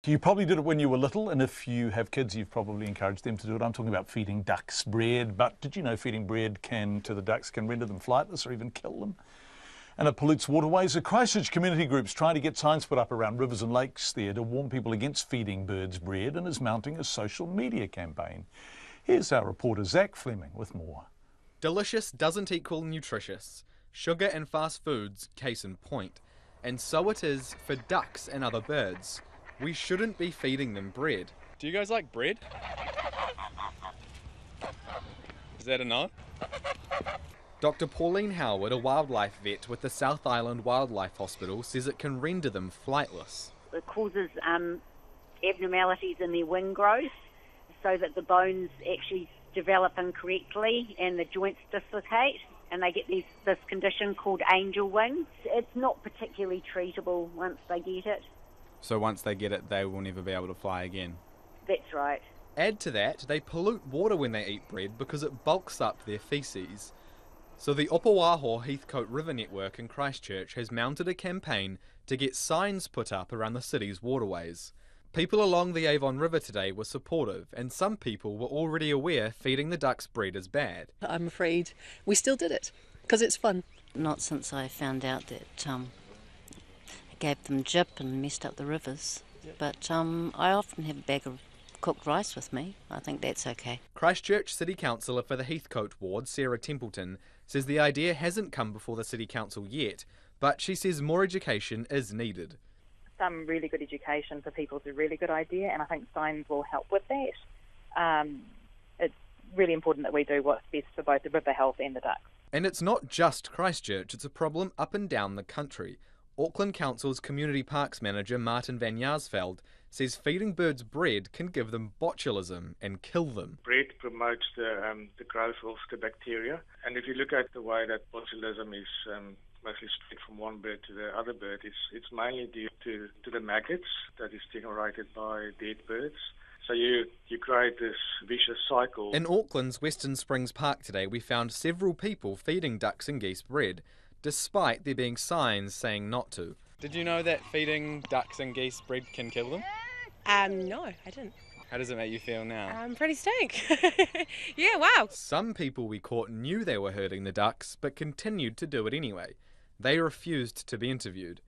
You probably did it when you were little, and if you have kids, you've probably encouraged them to do it. I'm talking about feeding ducks bread, but did you know feeding bread to the ducks can render them flightless or even kill them? And it pollutes waterways. The Christchurch community group's trying to get signs put up around rivers and lakes there to warn people against feeding birds bread, and is mounting a social media campaign. Here's our reporter Zach Fleming with more. Delicious doesn't equal nutritious. Sugar and fast foods, case in point. And so it is for ducks and other birds. We shouldn't be feeding them bread. Do you guys like bread? Is that a no? Dr. Pauline Howard, a wildlife vet with the South Island Wildlife Hospital, says it can render them flightless. It causes abnormalities in their wing growth so that the bones actually develop incorrectly and the joints dislocate, and they get this condition called angel wings. It's not particularly treatable once they get it. So once they get it, they will never be able to fly again? That's right. Add to that, they pollute water when they eat bread because it bulks up their faeces. So the Opawaho Heathcote River Network in Christchurch has mounted a campaign to get signs put up around the city's waterways. People along the Avon River today were supportive, and some people were already aware feeding the ducks bread is bad. I'm afraid we still did it, because it's fun. Not since I found out that I gave them gyp and messed up the rivers. But I often have a bag of cooked rice with me. I think that's okay. Christchurch City Councillor for the Heathcote ward, Sarah Templeton, says the idea hasn't come before the City Council yet, but she says more education is needed. Some really good education for people is a really good idea, and I think signs will help with that. It's really important that we do what's best for both the river health and the ducks. And it's not just Christchurch, it's a problem up and down the country. Auckland Council's Community Parks Manager Martin van Jaarsveld says feeding birds bread can give them botulism and kill them. Bread promotes the growth of the bacteria, and if you look at the way that botulism is mostly spread from one bird to the other bird, it's mainly due to the maggots that is generated by dead birds. So you create this vicious cycle. In Auckland's Western Springs Park today, we found several people feeding ducks and geese bread, despite there being signs saying not to. Did you know that feeding ducks and geese bread can kill them? No, I didn't. How does it make you feel now? Pretty stank. Yeah, wow. Some people we caught knew they were hurting the ducks, but continued to do it anyway. They refused to be interviewed.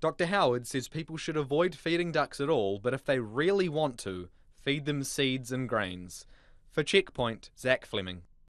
Dr. Howard says people should avoid feeding ducks at all, but if they really want to, feed them seeds and grains. For Checkpoint, Zach Fleming.